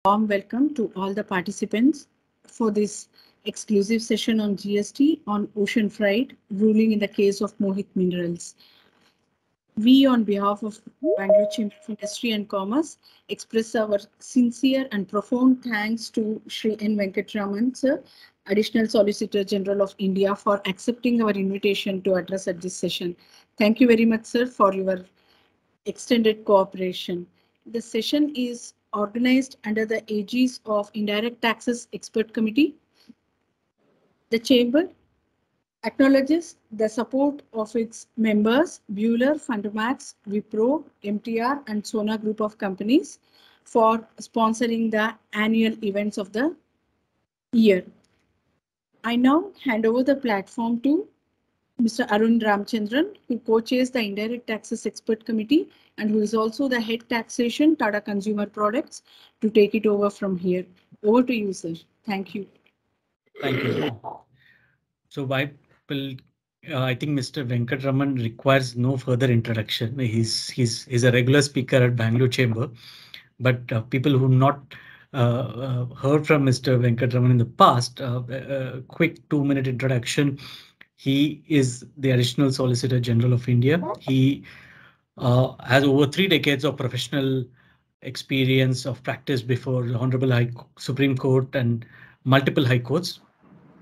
warm welcome to all the participants for this exclusive session on GST on ocean freight ruling in the case of Mohit Minerals. We, on behalf of Bangalore Chamber of Industry and Commerce, express our sincere and profound thanks to Shri N. Venkataraman, sir, Additional Solicitor General of India, for accepting our invitation to address at this session. Thank you very much, sir, for your extended cooperation. The session is organized under the aegis of Indirect Taxes Expert Committee. The Chamber acknowledges the support of its members, Bueller, Fundamax, Wipro, MTR, and Sona Group of companies for sponsoring the annual events of the year. I now hand over the platform to Mr. Arun Ramchandran, who co-chairs the Indirect Taxes Expert Committee and who is also the Head Taxation, Tata Consumer Products, to take it over from here. Over to you, sir. Thank you. Thank you. So I think Mr. Venkataraman requires no further introduction. He's a regular speaker at Bangalore Chamber, but people who not heard from Mr. Venkataraman in the past, a quick 2-minute introduction. He is the Additional Solicitor General of India. He has over 3 decades of professional experience of practice before the Honorable Supreme Court and multiple high courts.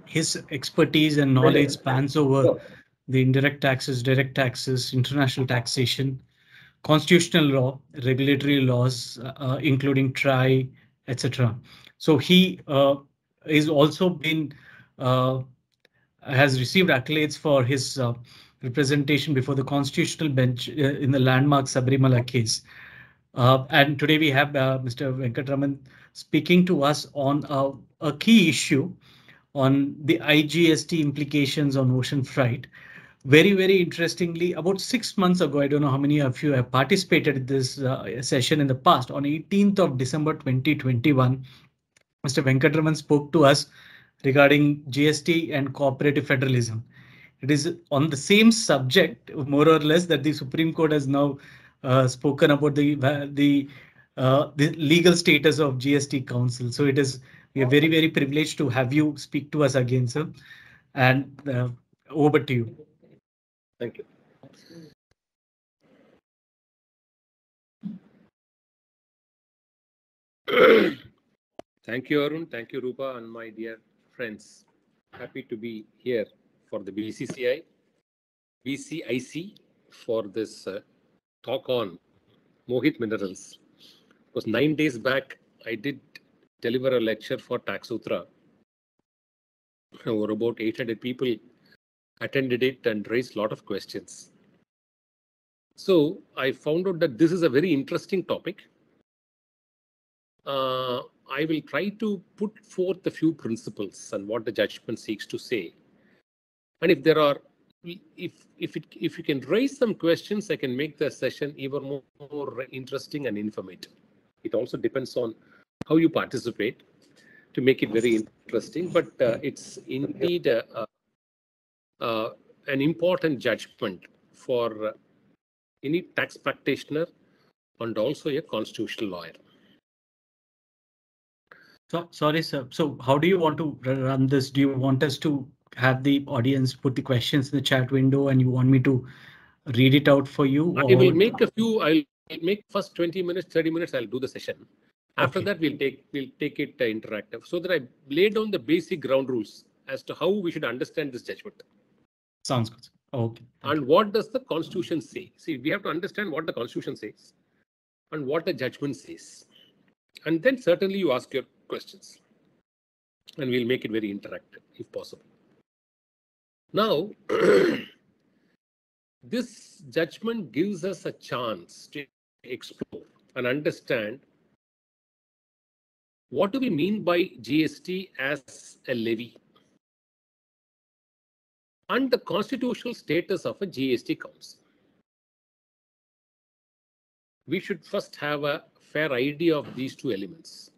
His expertise and knowledge spans over the indirect taxes, direct taxes, international taxation, constitutional law, regulatory laws, including TRI, etc. So he is also been has received accolades for his representation before the constitutional bench in the landmark Sabarimala case. And today we have Mr. Venkataraman speaking to us on a key issue on the IGST implications on ocean freight. Very, very interestingly, about 6 months ago, I don't know how many of you have participated in this session in the past, on 18th of December 2021, Mr. Venkataraman spoke to us regarding GST and cooperative federalism. It is on the same subject, more or less, that the Supreme Court has now spoken about the legal status of GST Council. So we are very, very privileged to have you speak to us again, sir. And over to you. Thank you. Thank you, Arun. Thank you, Rupa, and my dear friends. Happy to be here for the BCIC for this talk on Mohit Minerals. It was 9 days back. I did deliver a lecture for Tax Sutra. Over about 800 people attended it and raised a lot of questions. So I found out that this is a very interesting topic. I will try to put forth a few principles and what the judgment seeks to say. And if there are, if you can raise some questions, I can make the session even more interesting and informative. It also depends on how you participate to make it very interesting. But it's indeed an important judgment for any tax practitioner and also a constitutional lawyer. So, sorry, sir. So how do you want to run this? Do you want us to have the audience put the questions in the chat window and you want me to read it out for you? I will make a few. I'll make first 20 minutes, 30 minutes. I'll do the session. After that, we'll take it interactive so that I lay down the basic ground rules as to how we should understand this judgment. Sounds good. Okay. And what does the Constitution say? See, we have to understand what the Constitution says and what the judgment says. And then certainly you ask your questions. And we'll make it very interactive if possible. Now, this judgment gives us a chance to explore and understand what do we mean by GST as a levy and the constitutional status of a GST council. We should first have a fair idea of these two elements.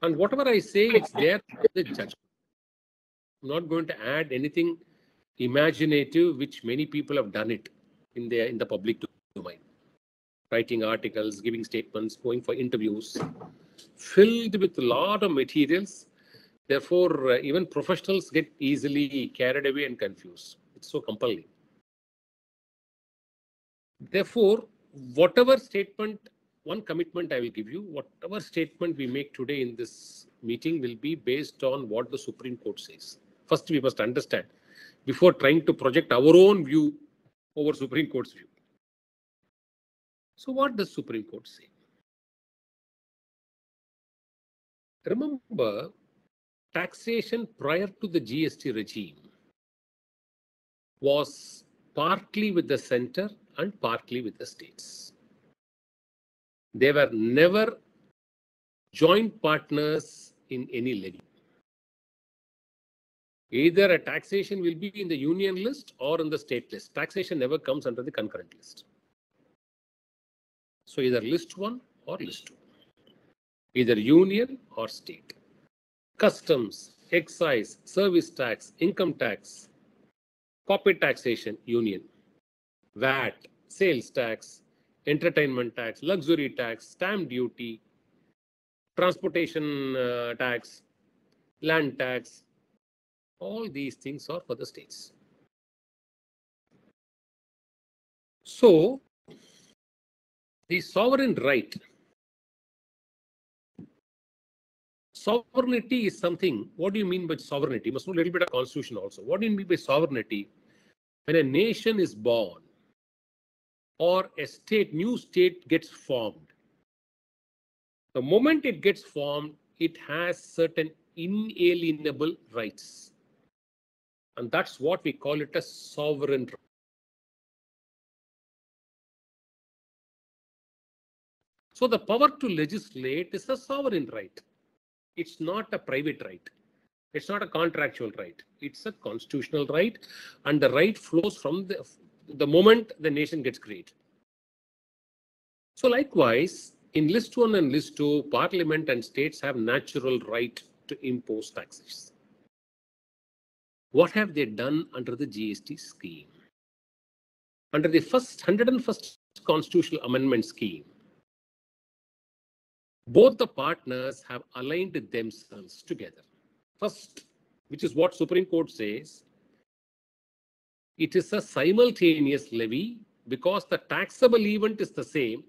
And whatever I say, it's there in the judgment. I'm not going to add anything imaginative, which many people have done it in the public domain. writing articles, giving statements, going for interviews, filled with a lot of materials. Therefore, even professionals get easily carried away and confused. It's so compelling. Therefore, whatever statement, one commitment I will give you, whatever statement we make today in this meeting will be based on what the Supreme Court says. First, we must understand before trying to project our own view over Supreme Court's view. So what does Supreme Court say? Remember, taxation prior to the GST regime was partly with the center and partly with the states. They were never joint partners in any levy. Either a taxation will be in the union list or in the state list. Taxation never comes under the concurrent list. So either list 1 or list 2. Either union or state. Customs, excise, service tax, income tax, corporate taxation, union. VAT, sales tax, entertainment tax, luxury tax, stamp duty, transportation tax, land tax, all these things are for the states. So, the sovereign right, sovereignty is something. What do you mean by sovereignty? You must know a little bit of constitution also. What do you mean by sovereignty? When a nation is born or a state, new state gets formed, the moment it gets formed, it has certain inalienable rights. And that's what we call it a sovereign right. So the power to legislate is a sovereign right. It's not a private right. It's not a contractual right. It's a constitutional right. And the right flows from the moment the nation gets created. So likewise, in list 1 and list 2, Parliament and states have natural right to impose taxes. What have they done under the GST scheme? Under the 101st Constitutional Amendment scheme, both the partners have aligned themselves together. First, which is what Supreme Court says, it is a simultaneous levy because the taxable event is the same.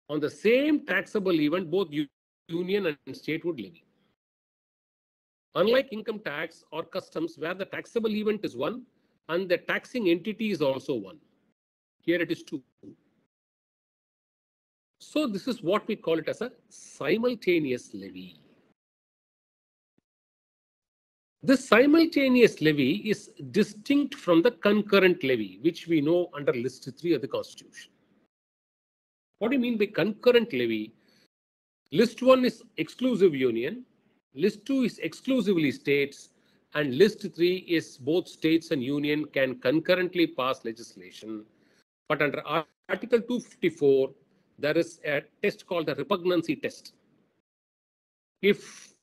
On the same taxable event, both union and state would levy. Unlike income tax or customs, where the taxable event is one and the taxing entity is also one. Here it is two. So this is what we call it as a simultaneous levy. This simultaneous levy is distinct from the concurrent levy, which we know under list 3 of the Constitution. What do you mean by concurrent levy? List 1 is exclusive union, list 2 is exclusively states, and list 3 is both states and union can concurrently pass legislation. But under Article 254, there is a test called the repugnancy test. If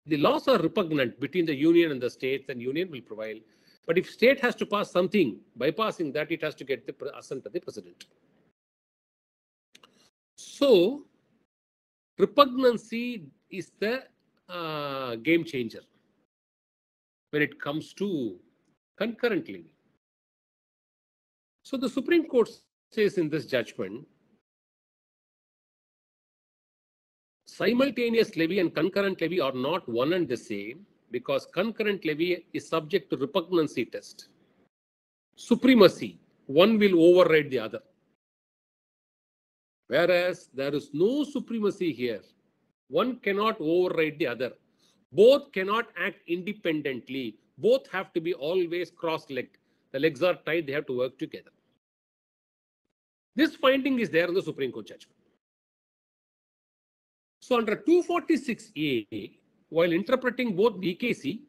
the laws are repugnant between the union and the states, then union will prevail. But if state has to pass something, bypassing that, it has to get the assent of the president. So, repugnancy is the game changer when it comes to concurrent levy. So, the Supreme Court says in this judgment, simultaneous levy and concurrent levy are not one and the same because concurrent levy is subject to repugnancy test. Supremacy, one will override the other. Whereas there is no supremacy here. One cannot override the other. Both cannot act independently. Both have to be always cross-legged. The legs are tied, they have to work together. This finding is there in the Supreme Court judgment. So under 246A, while interpreting both VKC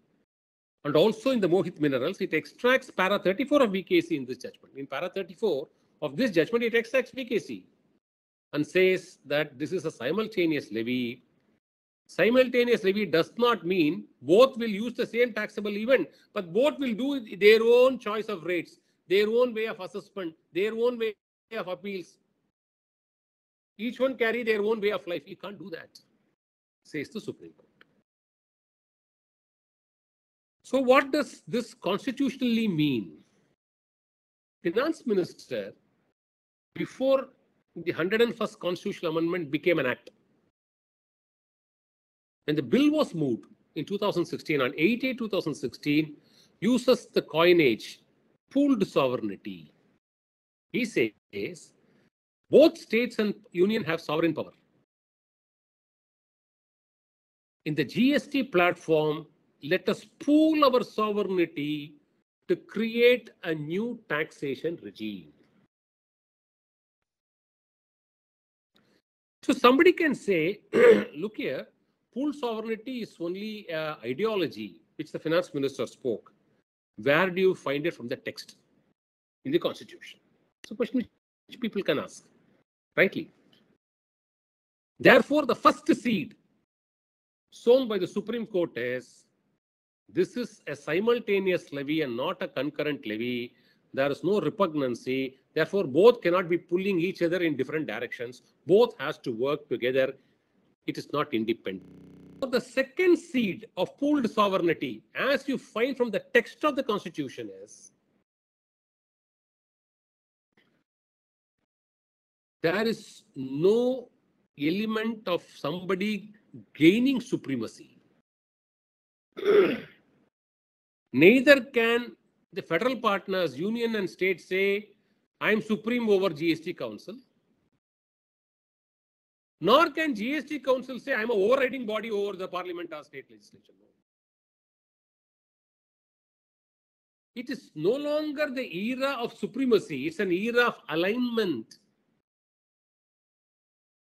and also in the Mohit Minerals, it extracts para 34 of VKC in this judgment. In para 34 of this judgment, it extracts VKC and says that this is a simultaneous levy. Simultaneous levy does not mean both will use the same taxable event, but both will do their own choice of rates, their own way of assessment, their own way of appeals. Each one carry their own way of life. You can't do that, says the Supreme Court. So what does this constitutionally mean? Finance Minister, before the 101st Constitutional Amendment became an act, when the bill was moved in 2016, on 8/8/2016, uses the coinage pooled sovereignty. He says both states and union have sovereign power. In the GST platform, let us pool our sovereignty to create a new taxation regime. So somebody can say, look here, pooled sovereignty is only an ideology which the finance minister spoke. Where do you find it from the text in the constitution? It's a question which people can ask, rightly. Therefore, the first seed sown by the Supreme Court is, this is a simultaneous levy and not a concurrent levy. There is no repugnancy. Therefore, both cannot be pulling each other in different directions. Both has to work together. It is not independent. So the second seed of pooled sovereignty, as you find from the text of the Constitution, is there is no element of somebody gaining supremacy. Neither can the federal partners, union and state, say, I am supreme over GST Council. Nor can GST Council say, I am an overriding body over the parliament or state legislation. It is no longer the era of supremacy. It's an era of alignment.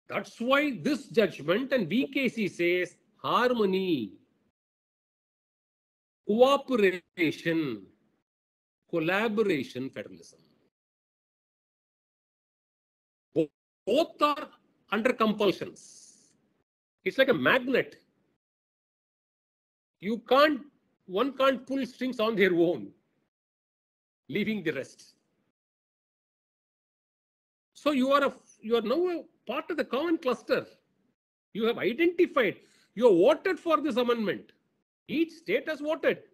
That's why this judgment and BKC says harmony, cooperation, collaboration, federalism. Both are under compulsions. It's like a magnet. One can't pull strings on their own, leaving the rest. So you are now a part of the common cluster. You have identified, you have voted for this amendment. Each state has voted.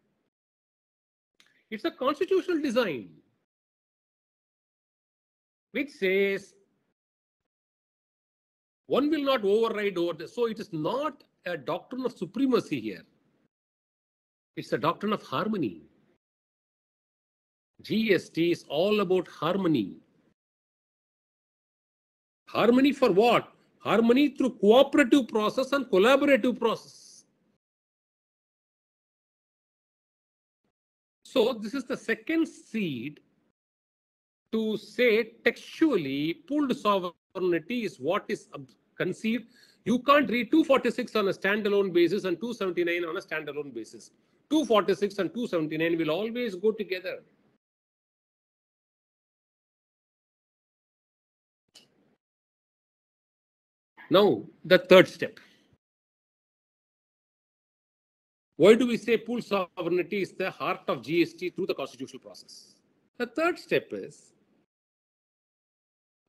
It's a constitutional design which says one will not override over this. So it is not a doctrine of supremacy here. It's a doctrine of harmony. GST is all about harmony. Harmony for what? Harmony through cooperative process and collaborative process. So this is the second seed to say textually pooled sovereignty is what is conceived. You can't read 246 on a standalone basis and 279 on a standalone basis. 246 and 279 will always go together. Now, the third step. Why do we say pooled sovereignty is the heart of GST through the constitutional process? The third step is,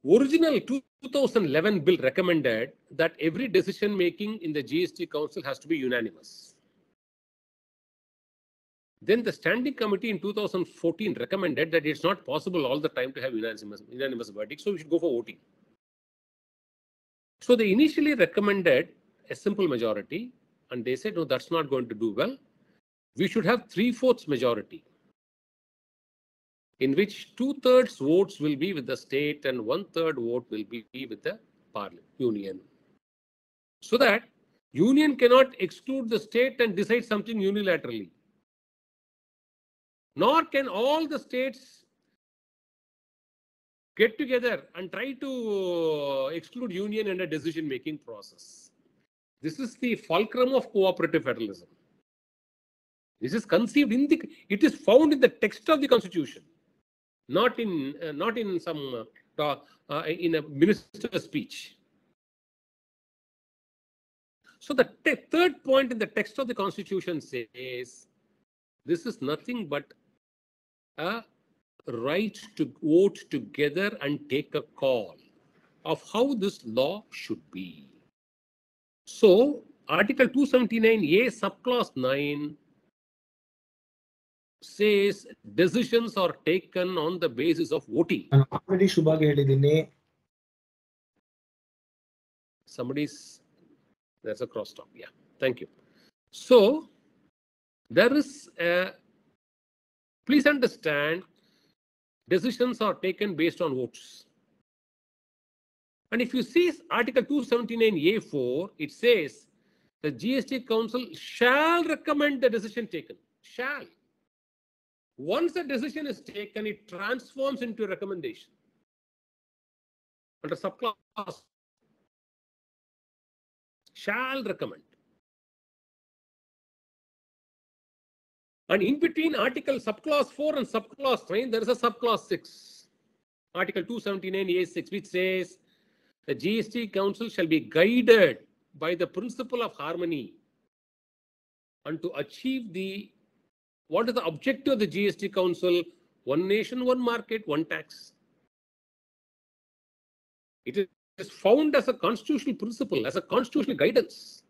original 2011 bill recommended that every decision making in the GST Council has to be unanimous. Then the Standing Committee in 2014 recommended that it's not possible all the time to have unanimous verdict, so we should go for voting. So they initially recommended a simple majority, and they said, no, that's not going to do well. We should have 3/4 majority, in which 2/3 votes will be with the state and 1/3 vote will be with the parliament, union. So that union cannot exclude the state and decide something unilaterally. Nor can all the states get together and try to exclude union in a decision-making process. This is the fulcrum of cooperative federalism. This is conceived in it is found in the text of the Constitution, not in some in a minister's speech. So the third point in the text of the Constitution says this is nothing but a right to vote together and take a call. of how this law should be. So, Article 279A, subclause 9 says decisions are taken on the basis of voting. There's a crosstalk. Yeah, thank you. So, there is please understand, decisions are taken based on votes. And if you see Article 279A4, it says the GST Council shall recommend the decision taken. Shall. Once a decision is taken, it transforms into a recommendation. Under subclause, shall recommend. And in between Article subclause 4 and subclause 9, there is a subclause 6. Article 279A6, which says the GST Council shall be guided by the principle of harmony and to achieve what is the objective of the GST Council? One nation, one market, one tax. It is found as a constitutional principle, as a constitutional guidance.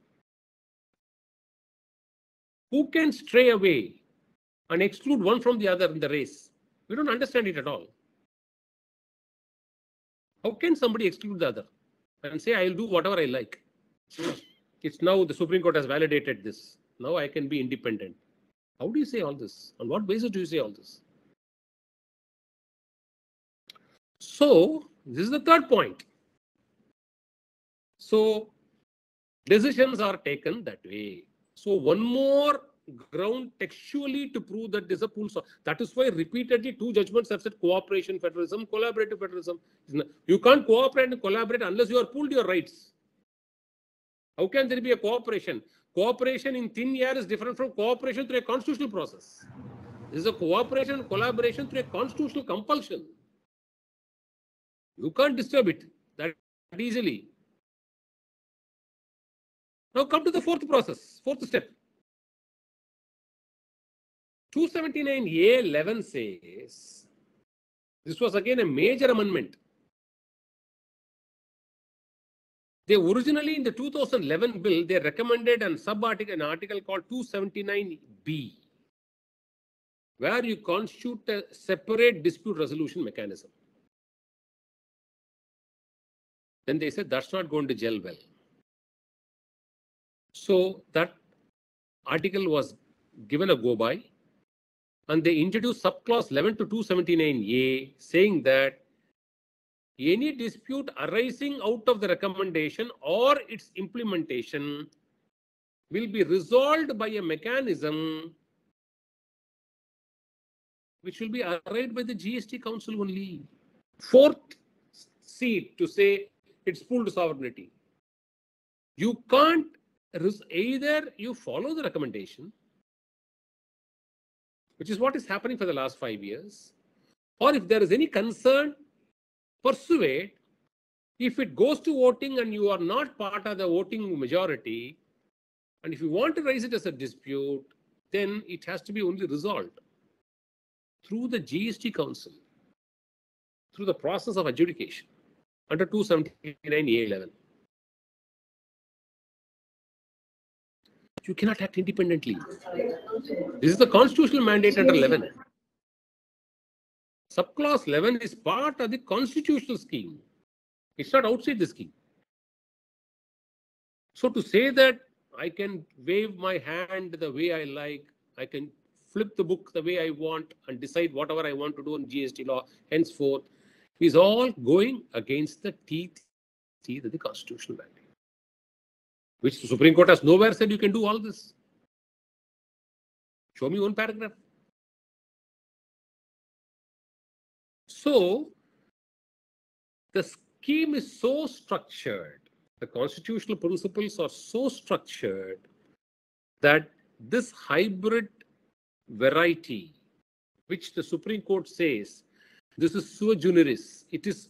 Who can stray away and exclude one from the other in the race? We don't understand it at all. How can somebody exclude the other and say, I'll do whatever I like? It's now the Supreme Court has validated this. Now I can be independent. How do you say all this? On what basis do you say all this? So, this is the third point. So, decisions are taken that way. So, one more ground textually to prove that this is a pool. That is why repeatedly two judgments have said cooperation federalism, collaborative federalism. You can't cooperate and collaborate unless you are pooled your rights. How can there be a cooperation? Cooperation in thin air is different from cooperation through a constitutional process. This is a cooperation and collaboration through a constitutional compulsion. You can't disturb it that easily. Now come to the fourth step. 279A11 says, this was again a major amendment. They originally in the 2011 bill, they recommended an article called 279B, where you constitute a separate dispute resolution mechanism. Then they said that's not going to gel well. So that article was given a go by, and they introduced subclause 11 to 279A, saying that any dispute arising out of the recommendation or its implementation will be resolved by a mechanism which will be arrived by the GST Council only. Fourth seat to say it's pooled sovereignty. You can't, either you follow the recommendation, which is what is happening for the last 5 years, or if there is any concern, persuade. If it goes to voting and you are not part of the voting majority, and if you want to raise it as a dispute, then it has to be only resolved through the GST Council, through the process of adjudication under 279A11. You cannot act independently. This is the constitutional mandate under 11. Subclause 11 is part of the constitutional scheme. It's not outside the scheme. So to say that I can wave my hand the way I like, I can flip the book the way I want and decide whatever I want to do on GST law henceforth, is all going against the teeth of the constitutional mandate, which the Supreme Court has nowhere said you can do all this. Show me one paragraph. So, the scheme is so structured, the constitutional principles are so structured that this hybrid variety, which the Supreme Court says, this is sua generis, it is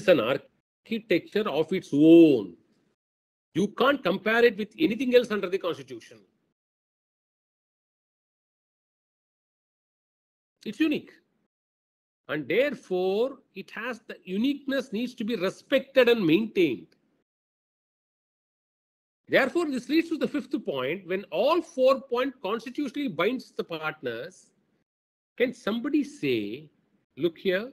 an architecture of its own. You can't compare it with anything else under the Constitution. It's unique. And therefore, it has the uniqueness needs to be respected and maintained. Therefore, this leads to the fifth point. When all 4 points constitutionally binds the partners, can somebody say, look here,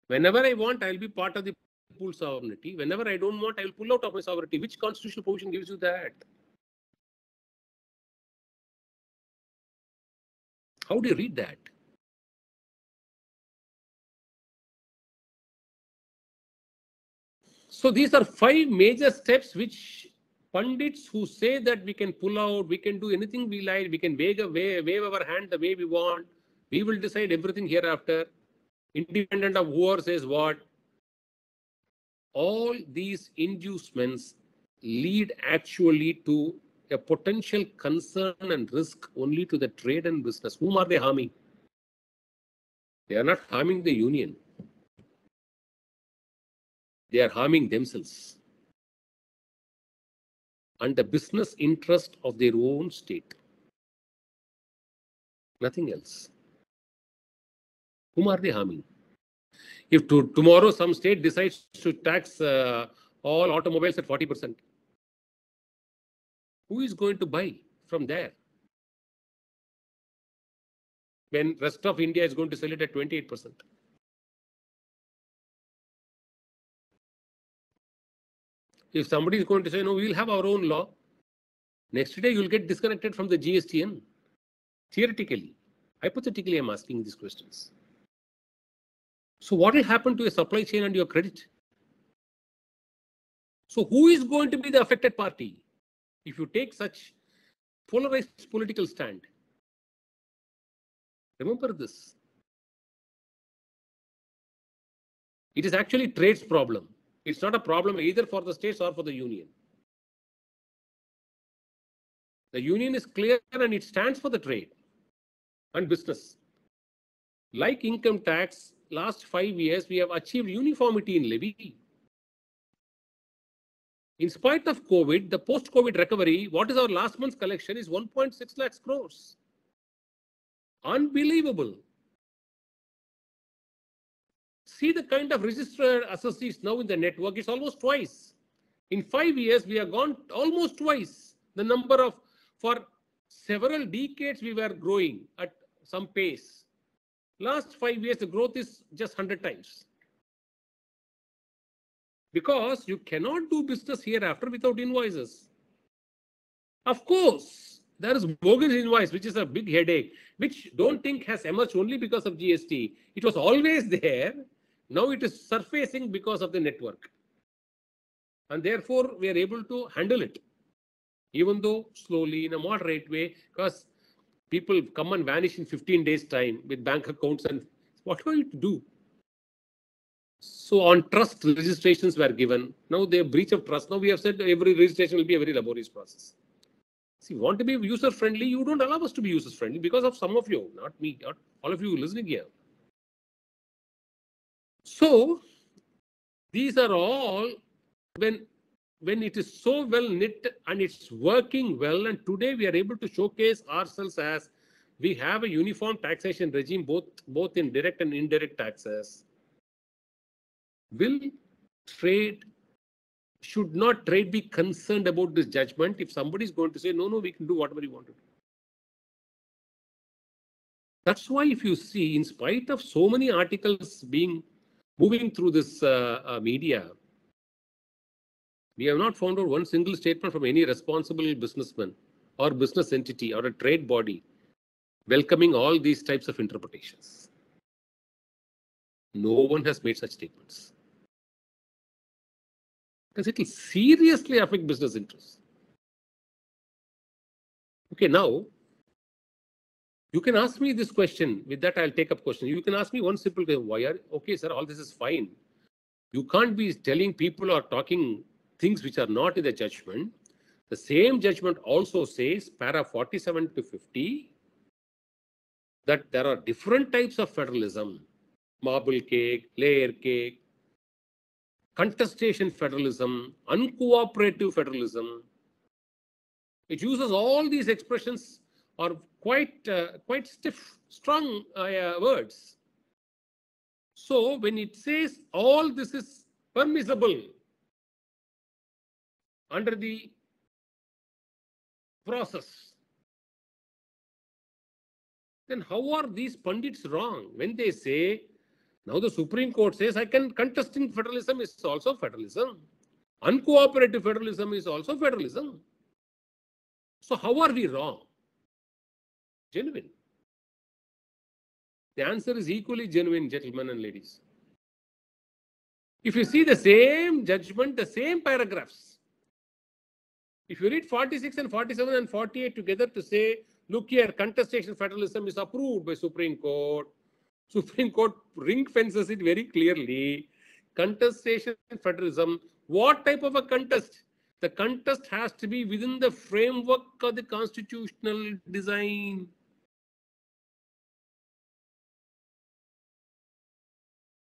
whenever I want, I'll be part of the pool sovereignty. Whenever I don't want, I will pull out of my sovereignty. Which constitutional provision gives you that? How do you read that? So these are 5 major steps which pundits who say that we can pull out, we can do anything we like, we can wave our hand the way we want, we will decide everything hereafter, independent of whoever says what. All these inducements lead actually to a potential concern and risk only to the trade and business. Whom are they harming? They are not harming the union. They are harming themselves and the business interest of their own state. Nothing else. Whom are they harming? If tomorrow some state decides to tax all automobiles at 40%, who is going to buy from there? When rest of India is going to sell it at 28%. If somebody is going to say, no, we will have our own law, next day you will get disconnected from the GSTN. Theoretically, hypothetically, I'm asking these questions. So what will happen to your supply chain and your credit? So who is going to be the affected party if you take such polarized political stand? Remember this. It is actually trade's problem. It's not a problem either for the states or for the union. The union is clear and it stands for the trade and business. Like income tax, last 5 years, we have achieved uniformity in levy. In spite of COVID, the post-COVID recovery, what is our last month's collection is 1.6 lakhs crores. Unbelievable. See the kind of registered associates now in the network, it's almost twice. In 5 years, we have gone almost twice the number of, for several decades, we were growing at some pace. Last 5 years, the growth is just 100 times. Because you cannot do business hereafter without invoices. Of course, there is bogus invoice, which is a big headache, which don't think has emerged only because of GST. It was always there. Now it is surfacing because of the network. And therefore, we are able to handle it, even though slowly in a moderate way, because people come and vanish in 15 days time with bank accounts and what are you to do? So on trust, registrations were given. Now they breach of trust. Now we have said every registration will be a very laborious process. See, want to be user friendly, you don't allow us to be user friendly because of some of you, not me, not all of you listening here. So these are all when it is so well knit and it's working well, and today we are able to showcase ourselves as we have a uniform taxation regime, both in direct and indirect taxes. Should not trade be concerned about this judgment if somebody is going to say, no, we can do whatever you want to do. That's why if you see, in spite of so many articles moving through this media, we have not found out one single statement from any responsible businessman or business entity or a trade body welcoming all these types of interpretations. No one has made such statements. Because it will seriously affect business interests. Okay, now, you can ask me this question. With that, I'll take up question. You can ask me one simple question. Okay, sir, all this is fine. You can't be telling people or talking things which are not in the judgment. The same judgment also says, para 47 to 50, that there are different types of federalism. Marble cake, layer cake, contestation federalism, uncooperative federalism. It uses all these expressions or quite stiff, strong words. So when it says all this is permissible under the process, then how are these pundits wrong when they say, now the Supreme Court says contesting federalism is also federalism. Uncooperative federalism is also federalism. So how are we wrong? Genuine. The answer is equally genuine, gentlemen and ladies. If you see the same judgment, the same paragraphs, if you read 46 and 47 and 48 together to say, look here, contestation federalism is approved by Supreme Court. Supreme Court ring fences it very clearly. Contestation federalism, what type of a contest? The contest has to be within the framework of the constitutional design.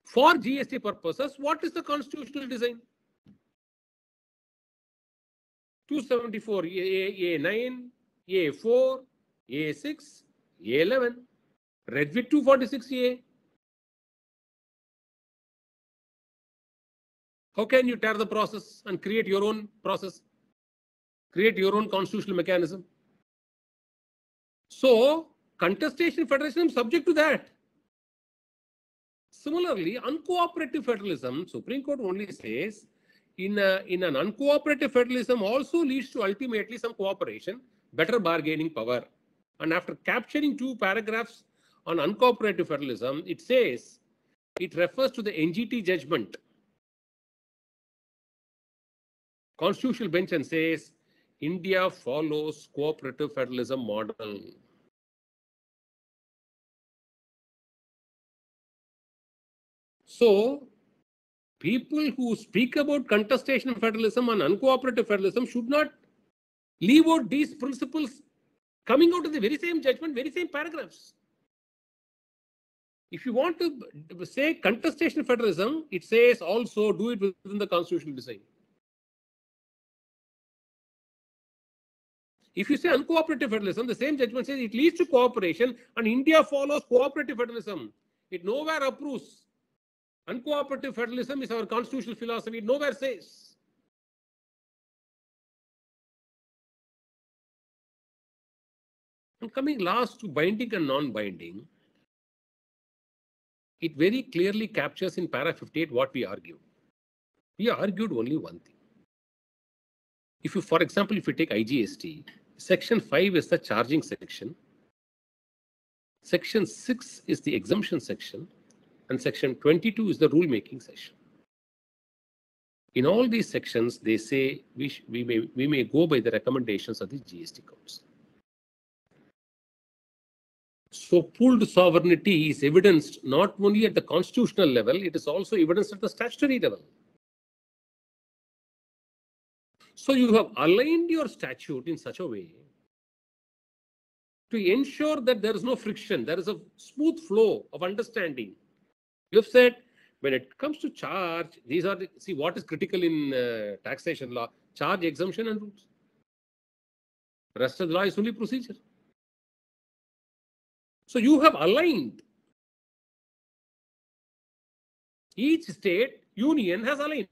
For GST purposes, what is the constitutional design? 274 A9, A4, A6, A11, read with 246A. How can you tear the process and create your own process? Create your own constitutional mechanism. So, contestation federalism is subject to that. Similarly, uncooperative federalism, Supreme Court only says, in an uncooperative federalism also leads to ultimately some cooperation, better bargaining power. And after capturing 2 paragraphs on uncooperative federalism, it says, it refers to the NGT judgment, Constitutional Bench, and says, India follows cooperative federalism model. So, people who speak about contestation federalism and uncooperative federalism should not leave out these principles coming out of the very same judgment, very same paragraphs. If you want to say contestation federalism, it says also do it within the constitutional design. If you say uncooperative federalism, the same judgment says it leads to cooperation and India follows cooperative federalism. It nowhere approves. Uncooperative federalism is our constitutional philosophy. It nowhere says. And coming last to binding and non-binding, it very clearly captures in para 58 what we argued. We argued only one thing. If you, for example, if you take IGST, section 5 is the charging section. Section 6 is the exemption section. And section 22 is the rule-making section. In all these sections, they say we may go by the recommendations of the GST Council. So pooled sovereignty is evidenced not only at the constitutional level, it is also evidenced at the statutory level. So you have aligned your statute in such a way to ensure that there is no friction, there is a smooth flow of understanding. You have said, when it comes to charge, these are see what is critical in taxation law: charge, exemption, and rules. The rest of the law is only procedure. So you have aligned. Each state, union has aligned.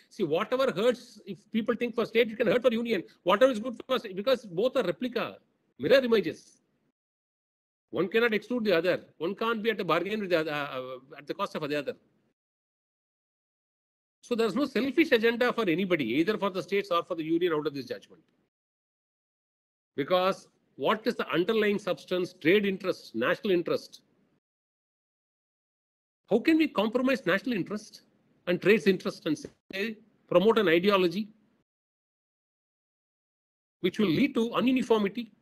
See, whatever hurts, if people think for state, it can hurt for union. Whatever is good for state, because both are replica, mirror images. One cannot exclude the other. One can't be at a bargain with the other, at the cost of the other. So there's no selfish agenda for anybody, either for the states or for the union out of this judgment. Because what is the underlying substance? Trade interest, national interest. How can we compromise national interest and trade's interest and say, promote an ideology which will lead to ununiformity?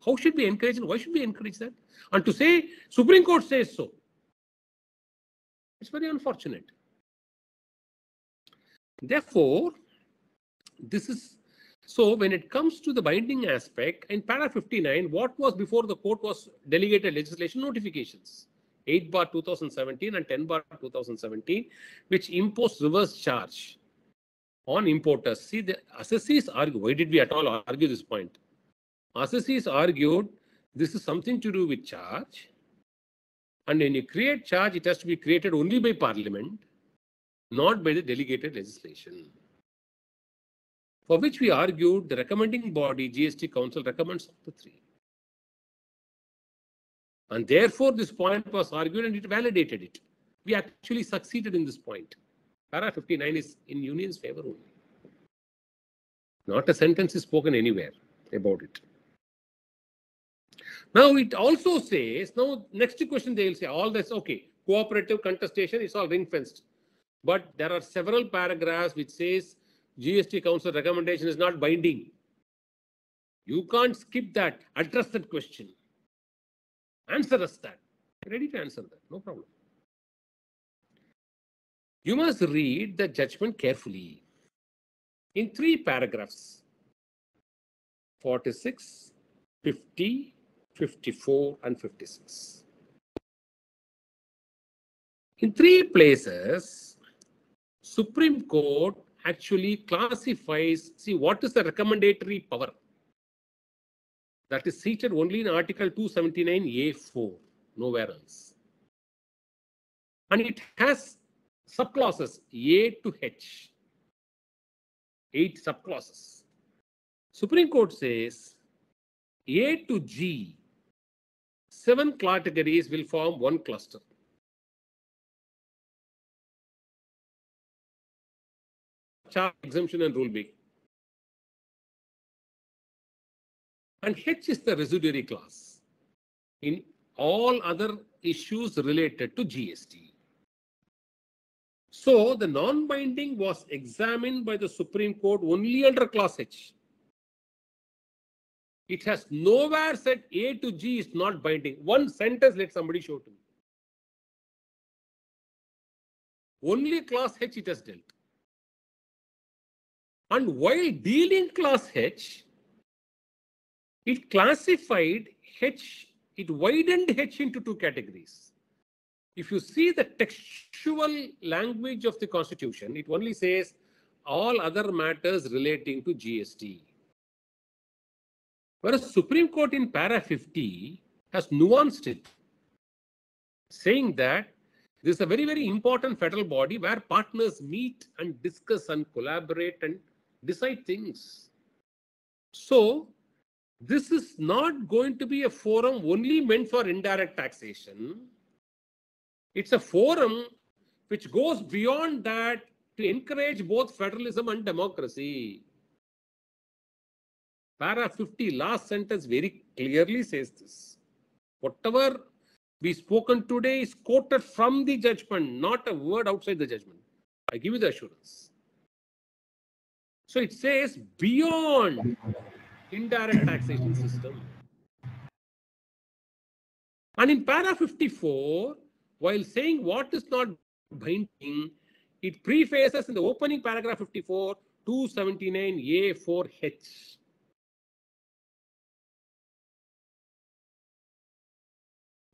How should we encourage and why should we encourage that? And to say Supreme Court says so, it's very unfortunate. Therefore, this is so when it comes to the binding aspect, in para 59, what was before the court was delegated legislation notifications, 8/2017 and 10/2017, which imposed reverse charge on importers. See, the assessees argue, why did we at all argue this point? Assessees argued this is something to do with charge And when you create charge, it has to be created only by Parliament, not by the delegated legislation. For which we argued the recommending body, GST Council, recommends up to 3. And therefore, this point was argued and it validated it. We actually succeeded in this point. Para 59 is in union's favor only. Not a sentence is spoken anywhere about it. Now it also says, now next question they will say, all this, okay, cooperative contestation is all ring fenced. But there are several paragraphs which says GST Council recommendation is not binding. You can't skip that. Address that question. Answer us that. Ready to answer that. No problem. You must read the judgment carefully in 3 paragraphs. 46, 50, 54 and 56. In 3 places, Supreme Court actually classifies, see what is the recommendatory power? That is seated only in Article 279A4, nowhere else. And it has subclauses A to H, 8 subclauses. Supreme Court says A to G, 7 categories will form one cluster. Charge, exemption and rule making. And H is the residuary clause in all other issues related to GST. So the non-binding was examined by the Supreme Court only under clause H. It has nowhere said A to G is not binding. One sentence, let somebody show to me. Only clause H it has dealt. And while dealing clause H, it classified H, it widened H into 2 categories. If you see the textual language of the Constitution, it only says all other matters relating to GST. Whereas Supreme Court in para 50 has nuanced it, saying that this is a very, very important federal body where partners meet and discuss and collaborate and decide things. So this is not going to be a forum only meant for indirect taxation. It's a forum which goes beyond that to encourage both federalism and democracy. Para 50, last sentence very clearly says this. Whatever we spoken today is quoted from the judgment, not a word outside the judgment. I give you the assurance. So it says beyond indirect taxation system. And in para 54, while saying what is not binding, it prefaces in the opening paragraph 54, 279A4H.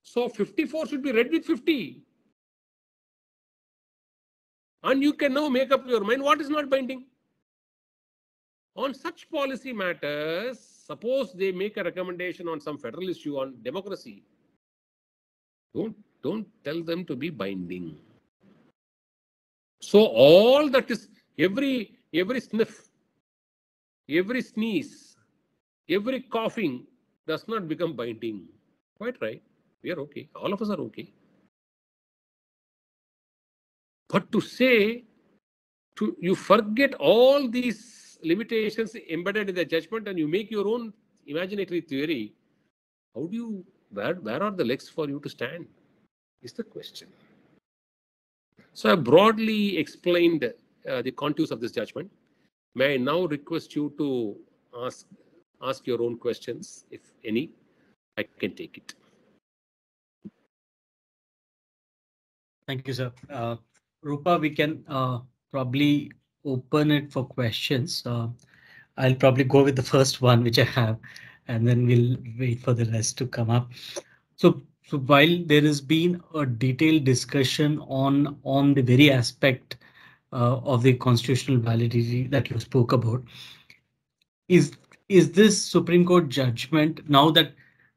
So 54 should be read with 50. And you can now make up your mind what is not binding. On such policy matters, suppose they make a recommendation on some federal issue on democracy. Don't tell them to be binding. So all that is, every sniff, every sneeze, every coughing does not become binding. Quite right. We are okay. All of us are okay. But to say, you forget all these limitations embedded in the judgment and you make your own imaginary theory, how do you, where are the legs for you to stand? Is the question. So I broadly explained the contours of this judgment. May I now request you to ask your own questions, if any. I can take it. Thank you, sir. Rupa, we can probably open it for questions. I'll probably go with the first one, which I have, and then we'll wait for the rest to come up. So while there has been a detailed discussion on the very aspect of the constitutional validity that you spoke about, is this Supreme Court judgment, now that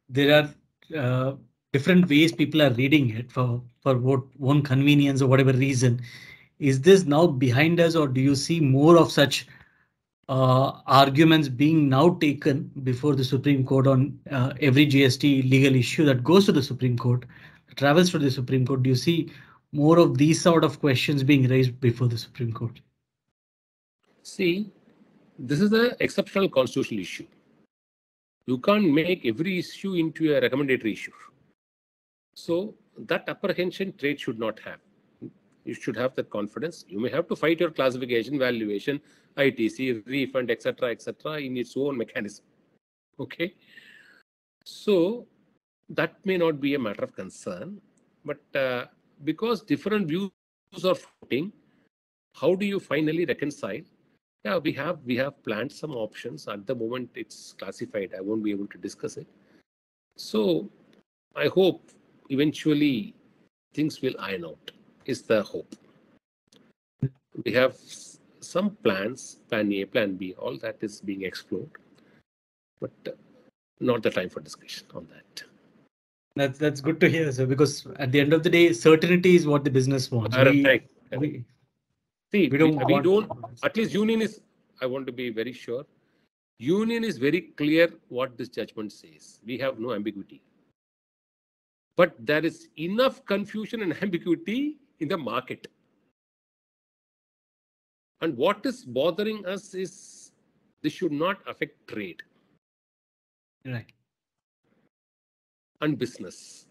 there are different ways people are reading it for what one convenience or whatever reason. Is this now behind us, or do you see more of such arguments being now taken before the Supreme Court on every GST legal issue that goes to the Supreme Court, travels to the Supreme Court? Do you see more of these sort of questions being raised before the Supreme Court? See, this is an exceptional constitutional issue. You can't make every issue into a recommendatory issue. So that apprehension trade should not have. You should have that confidence. You may have to fight your classification, valuation, ITC, refund, etc., in its own mechanism. Okay. So that may not be a matter of concern, but because different views are floating, how do you finally reconcile? Yeah, we have planned some options. At the moment, it's classified. I won't be able to discuss it. So I hope eventually things will iron out, is the hope. We have some plans, plan A, plan B, all that is being explored, but not the time for discussion on that. That's good to hear, sir, because at the end of the day, certainty is what the business wants. We don't, at least union is, I want to be very sure, union is very clear what this judgment says. We have no ambiguity. But there is enough confusion and ambiguity in the market. And what is bothering us is this should not affect trade. Right. And business.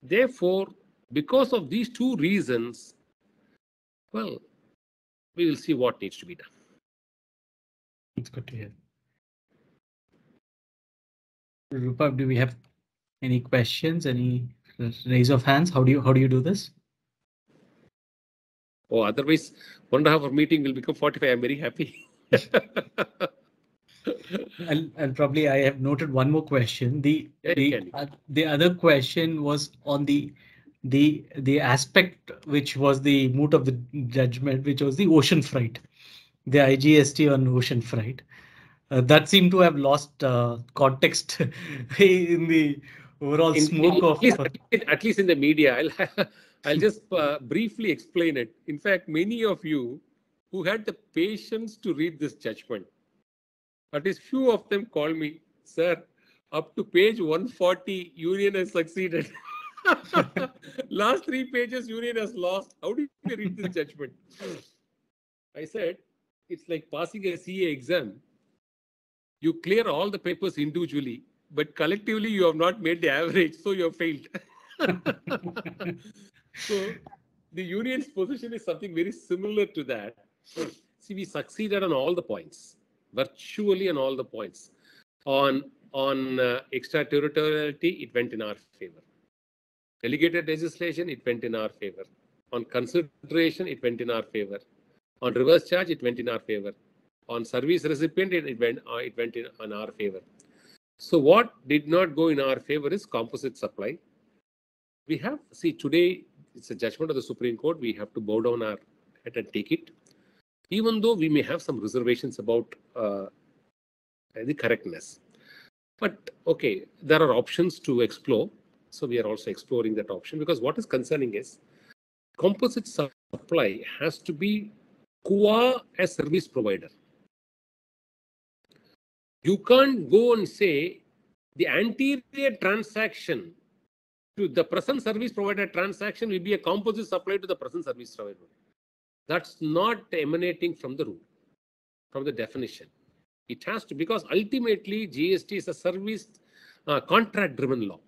Therefore, because of these two reasons, well, we will see what needs to be done. It's good to hear. Rupa, do we have any questions? Any raise of hands? How do you do this? Oh, otherwise, 1.5 hour meeting will become 45. I'm very happy. And probably I have noted one more question. The other question was on the aspect which was the moot of the judgment, which was the ocean freight, the IGST on ocean freight. That seemed to have lost context in the overall smoke of. At least in the media, I'll just briefly explain it. In fact, many of you who had the patience to read this judgment, at least few of them call me, sir, up to page 140, union has succeeded. Last 3 pages, union has lost. How do you read this judgment? I said, it's like passing a CA exam. You clear all the papers individually, but collectively you have not made the average, so you have failed. So the union's position is something very similar to that. See, we succeeded on all the points, virtually on all the points. On extraterritoriality, it went in our favor. Delegated legislation, it went in our favor. On consideration, it went in our favor. On reverse charge, it went in our favor. On service recipient, it went in our favor. So what did not go in our favor is composite supply. We have, see, today it's a judgment of the Supreme Court. We have to bow down our head and take it. Even though we may have some reservations about the correctness. But okay, there are options to explore. So we are also exploring that option, because what is concerning is composite supply has to be qua a service provider. You can't go and say the anterior transaction to the present service provider transaction will be a composite supply to the present service provider. That's not emanating from the rule, from the definition. It has to, because ultimately GST is a service contract-driven law.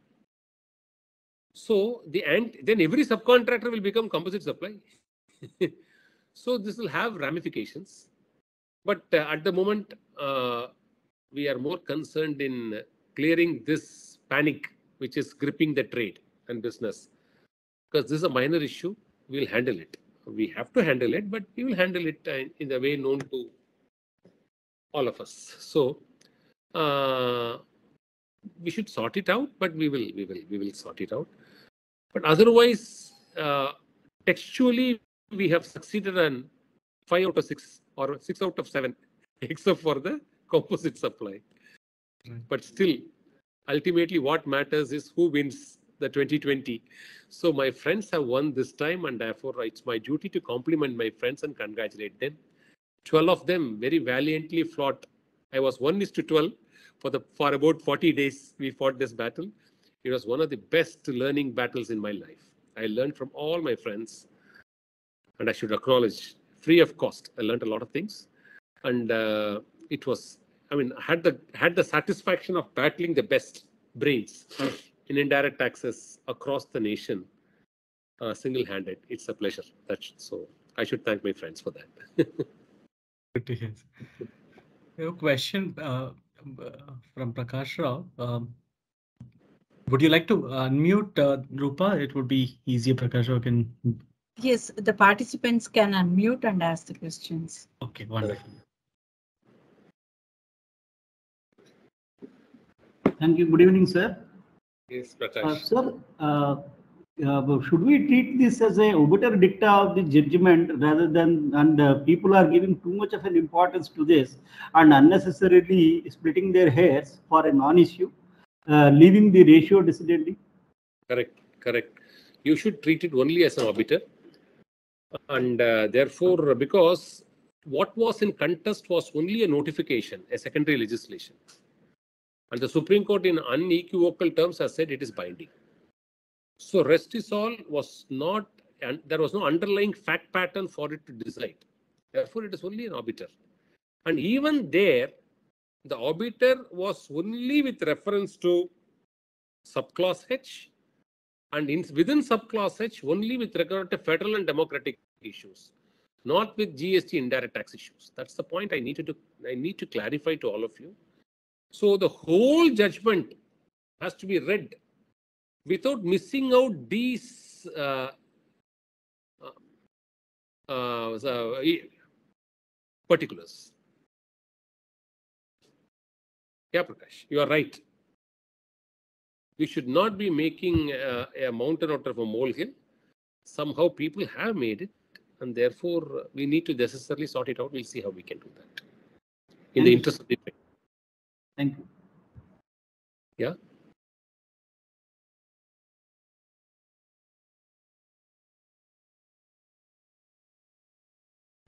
So then every subcontractor will become composite supply. So this will have ramifications. But at the moment, we are more concerned in clearing this panic which is gripping the trade and business. Because this is a minor issue, we'll handle it. We have to handle it, but we will handle it in the way known to all of us. So we should sort it out, but we will sort it out. But otherwise, textually, we have succeeded on 5 out of 6 or 6 out of 7, except for the composite supply. But still, ultimately, what matters is who wins the 2020. So my friends have won this time, and therefore it's my duty to compliment my friends and congratulate them. 12 of them very valiantly fought. I was 1:12 for about 40 days. We fought this battle. It was one of the best learning battles in my life. I learned from all my friends, and I should acknowledge, free of cost. I learned a lot of things, and it was. I mean, had the satisfaction of battling the best brains in indirect taxes across the nation, single-handed. It's a pleasure. So I should thank my friends for that. Good to hear. A question from Prakash Rao. Would you like to unmute Rupa? It would be easier. Prakash Rao can. Yes, the participants can unmute and ask the questions. Okay, wonderful. Thank you. Good evening, sir. Yes, Prakash. Sir, should we treat this as a obiter dicta of the judgment rather than, and people are giving too much of an importance to this and unnecessarily splitting their hairs for a non-issue, leaving the ratio dissidently? Correct. You should treat it only as an obiter. And therefore, because what was in contest was only a notification, a secondary legislation. And the Supreme Court in unequivocal terms has said it is binding. So rest is all was not, and there was no underlying fact pattern for it to decide. Therefore, it is only an obiter. And even there, the obiter was only with reference to subclass H, and within subclass H only with regard to federal and democratic issues, not with GST indirect tax issues. That's the point I need to clarify to all of you. So the whole judgment has to be read without missing out these particulars. Yeah, Prakash, you are right. We should not be making a mountain out of a molehill. Somehow people have made it, and therefore we need to necessarily sort it out. We'll see how we can do that in the interest of the trade. Thank you. Yeah.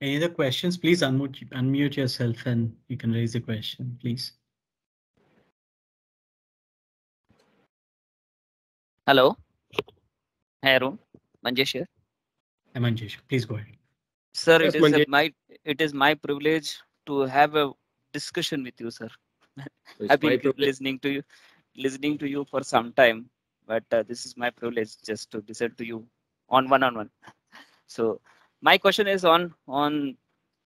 Any other questions? Please unmute yourself and you can raise a question, please. Hello. Hi, Arun. Manjesh here. Hi, Manjesh. Please go ahead. Sir, Yes, it is my privilege to have a discussion with you, sir. I've been listening to you for some time, but this is my privilege just to listen to you on one-on-one. So my question is on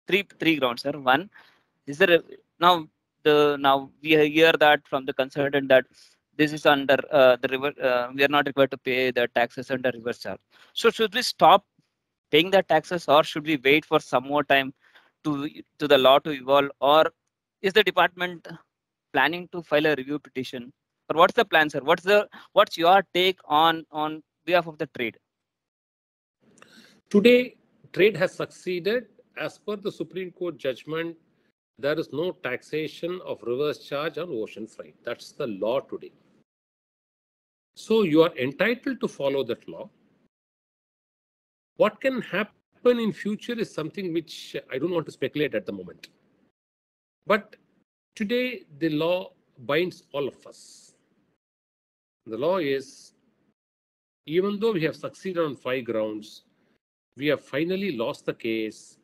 three grounds, sir. One, is there now we hear that from the consultant that this is under we are not required to pay the taxes under reverse charge. So should we stop paying the taxes, or should we wait for some more time to the law to evolve, or is the department planning to file a review petition, or what's the plan, sir? What's your take on behalf of the trade? Today, trade has succeeded. As per the Supreme Court judgment, there is no taxation of reverse charge on ocean freight. That's the law today. So you are entitled to follow that law. What can happen in future is something which I don't want to speculate at the moment. But today, the law binds all of us. The law is, even though we have succeeded on 5 grounds, we have finally lost the case.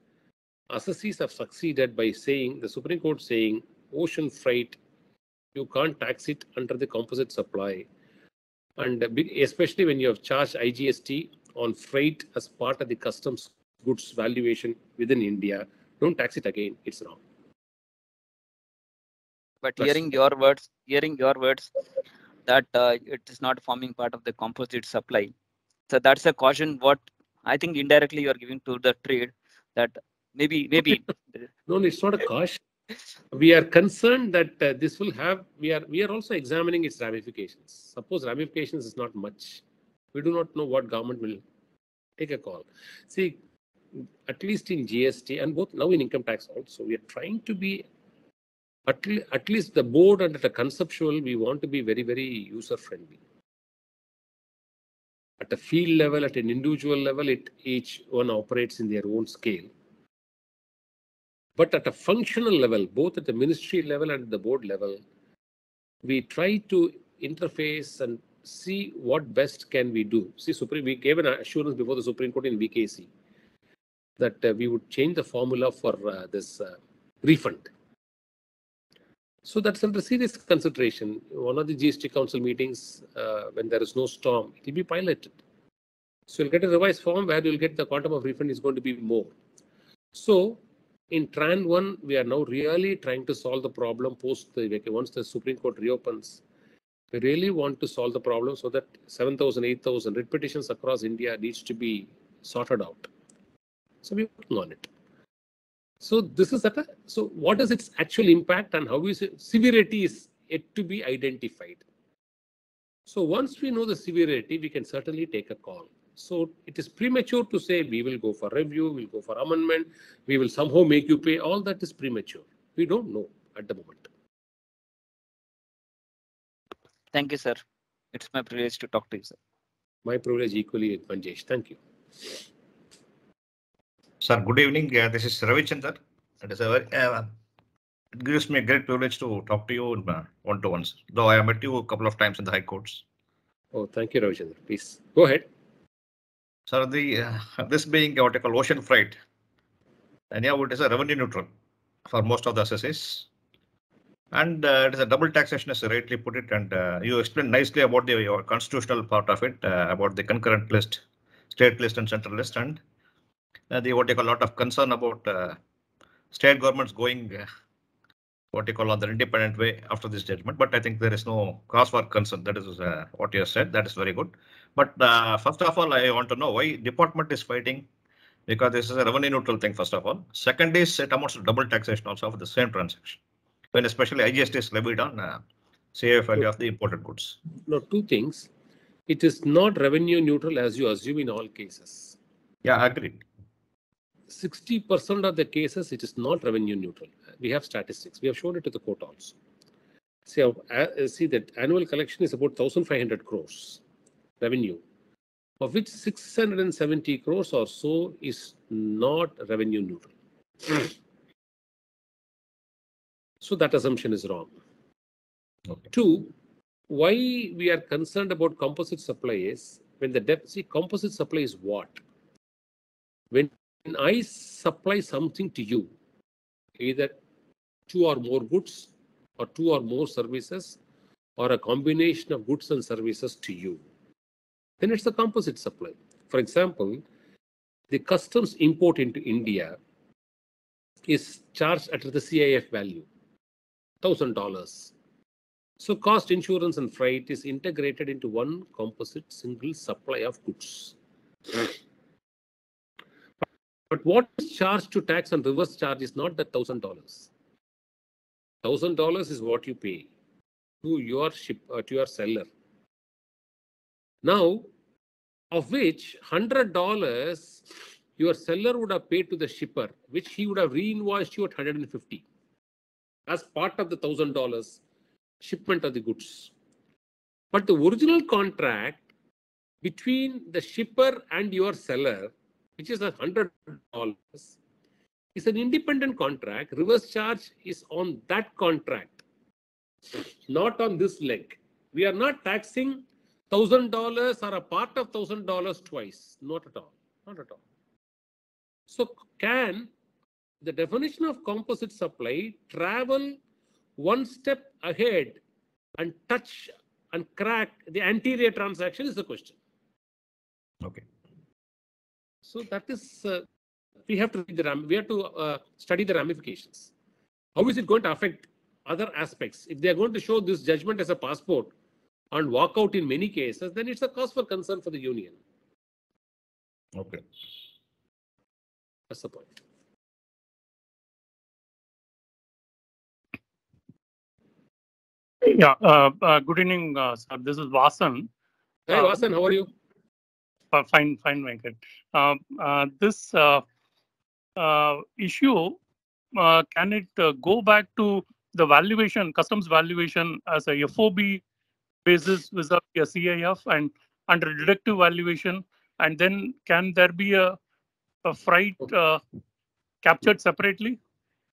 Assessees have succeeded by saying, the Supreme Court saying, ocean freight, you can't tax it under the composite supply. And especially when you have charged IGST on freight as part of the customs goods valuation within India, don't tax it again. It's wrong. But hearing your words that it is not forming part of the composite supply, so that's a caution. What I think indirectly you are giving to the trade, that maybe. No, it's not a caution. We are concerned that this will have. We are also examining its ramifications. Suppose ramifications is not much. We do not know what government will take a call. See, at least in GST and both now in income tax also, we are trying to be, at least the board and at a conceptual, we want to be very, very user friendly. At a field level, at an individual level, each one operates in their own scale. But at a functional level, both at the ministry level and at the board level, we try to interface and see what best can we do. See, we gave an assurance before the Supreme Court in VKC that we would change the formula for this refund. So that's under serious consideration. One of the GST Council meetings, when there is no storm, it will be piloted. So you'll get a revised form where you'll get the quantum of refund is going to be more. So in Tran 1, we are now really trying to solve the problem once the Supreme Court reopens. We really want to solve the problem so that 7,000, 8,000 writ petitions across India needs to be sorted out. So we're working on it. So this is so what is its actual impact and how is it? Severity is yet to be identified. So once we know the severity, we can certainly take a call. So it is premature to say we will go for review, we'll go for amendment, we will somehow make you pay. All that is premature. We don't know at the moment. Thank you, sir. It's my privilege to talk to you, sir. My privilege equally, Manjesh. Thank you. Sir, good evening. This is Ravichandar. It gives me a great privilege to talk to you one-to-one, though I have met you a couple of times in the high courts. Oh, thank you, Ravichandar. Please go ahead. Sir, this being what I call ocean freight, and yeah, it is a revenue neutral for most of the assessees. And it is a double taxation, as you rightly put it. And you explained nicely about your constitutional part of it, about the concurrent list, state list and central list, and the what you call a lot of concern about state governments going what you call on the independent way after this judgment. But I think there is no cause for concern. That is what you have said. That is very good. But first of all, I want to know why department is fighting, because this is a revenue neutral thing, first of all. Second is it amounts to double taxation also for the same transaction, when especially IGST is levied on CAF value of the imported goods. No, two things. It is not revenue neutral as you assume in all cases. Yeah, agreed. 60% of the cases, it is not revenue neutral. We have statistics. We have shown it to the court also. See that annual collection is about 1,500 crores revenue, of which 670 crores or so is not revenue neutral. So that assumption is wrong. Okay. Two, why we are concerned about composite supply is when composite supply is what? When I supply something to you, either 2 or more goods or 2 or more services or a combination of goods and services to you, then it's a composite supply. For example, the customs import into India is charged at the CIF value, $1,000. So cost, insurance and freight is integrated into one composite single supply of goods. But what is charged to tax and reverse charge is not that $1,000. $1,000 is what you pay to your to your seller. Now, of which $100 your seller would have paid to the shipper, which he would have reinvoiced you at $150 as part of the $1,000 shipment of the goods. But the original contract between the shipper and your seller, which is $100, is an independent contract. Reverse charge is on that contract, not on this leg. We are not taxing $1,000 or a part of $1,000 twice. Not at all. Not at all. So can the definition of composite supply travel one step ahead and touch and crack the anterior transaction is the question. Okay. So that is, we have to study the ramifications. How is it going to affect other aspects? If they are going to show this judgment as a passport and walk out in many cases, then it's a cause for concern for the union. Okay. That's the point. Yeah. Good evening, sir. This is Vasan. Hi, Vasan. How are you? Fine, Venkat. This issue, can it go back to the valuation, customs valuation as a FOB basis with a CIF, and under deductive valuation, and then can there be a freight captured separately?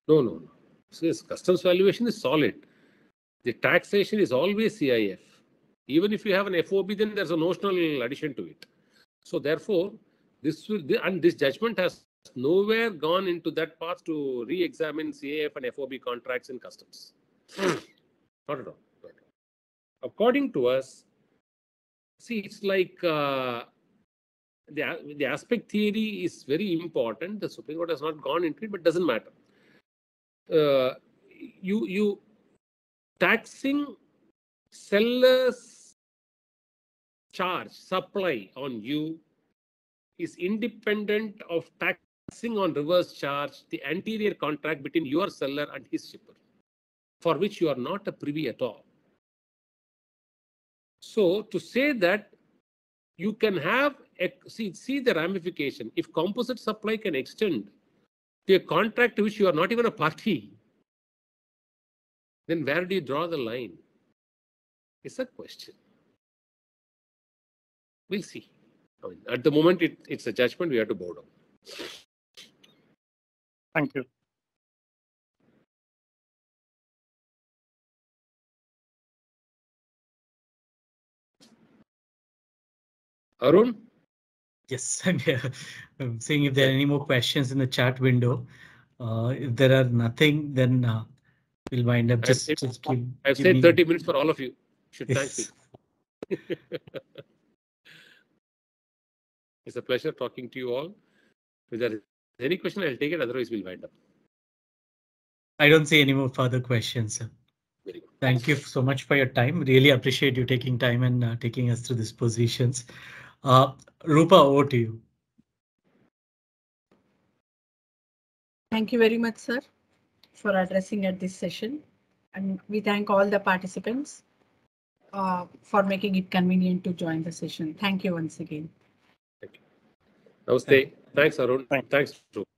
No. So this customs valuation is solid. The taxation is always CIF. Even if you have an FOB, then there's a notional addition to it. So therefore, this judgment has nowhere gone into that path to re-examine CIF and FOB contracts in customs. Not at all. According to us, see, it's like the aspect theory is very important. The Supreme Court has not gone into it, but doesn't matter. You taxing seller's charge supply on you is independent of taxing on reverse charge the anterior contract between your seller and his shipper, for which you are not a privy at all. So to say that you can have see the ramification. If composite supply can extend to a contract to which you are not even a party, then where do you draw the line? It's a question. We'll see. I mean, at the moment, it's a judgment we have to bow down. Thank you. Arun? Yes, I'm here. I'm seeing if there are any more questions in the chat window. If there are nothing, then we'll wind up. I've said 30 minutes for all of you. Should thank me. It's a pleasure talking to you all. If there is any question, I'll take it. Otherwise, we'll wind up. I don't see any more further questions, sir. Very good. Thank you so much for your time. Really appreciate you taking time and taking us through these positions. Rupa, over to you. Thank you very much, sir, for addressing at this session. And we thank all the participants for making it convenient to join the session. Thank you once again. Thank you. Namaste. Thanks, Arun. Thanks. Thanks, Rupa.